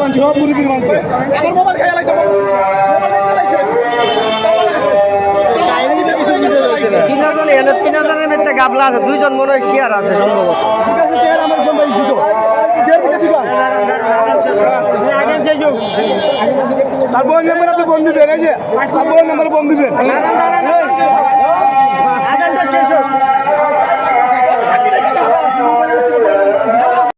মানছি সব মুরগির মানছে আমার মোবাইল খেয়ে লাগছে তিনজন এনে তিনজনের মধ্যে গাবলা আছে, দুইজন মনে হয় শেয়ার আছে সম্ভবত। ঠিক আছে তেল আমার জন্য দিত তারপর নাম্বার আপনি বন্ধু বের এই যে তারপর নাম্বার বন্ধু বের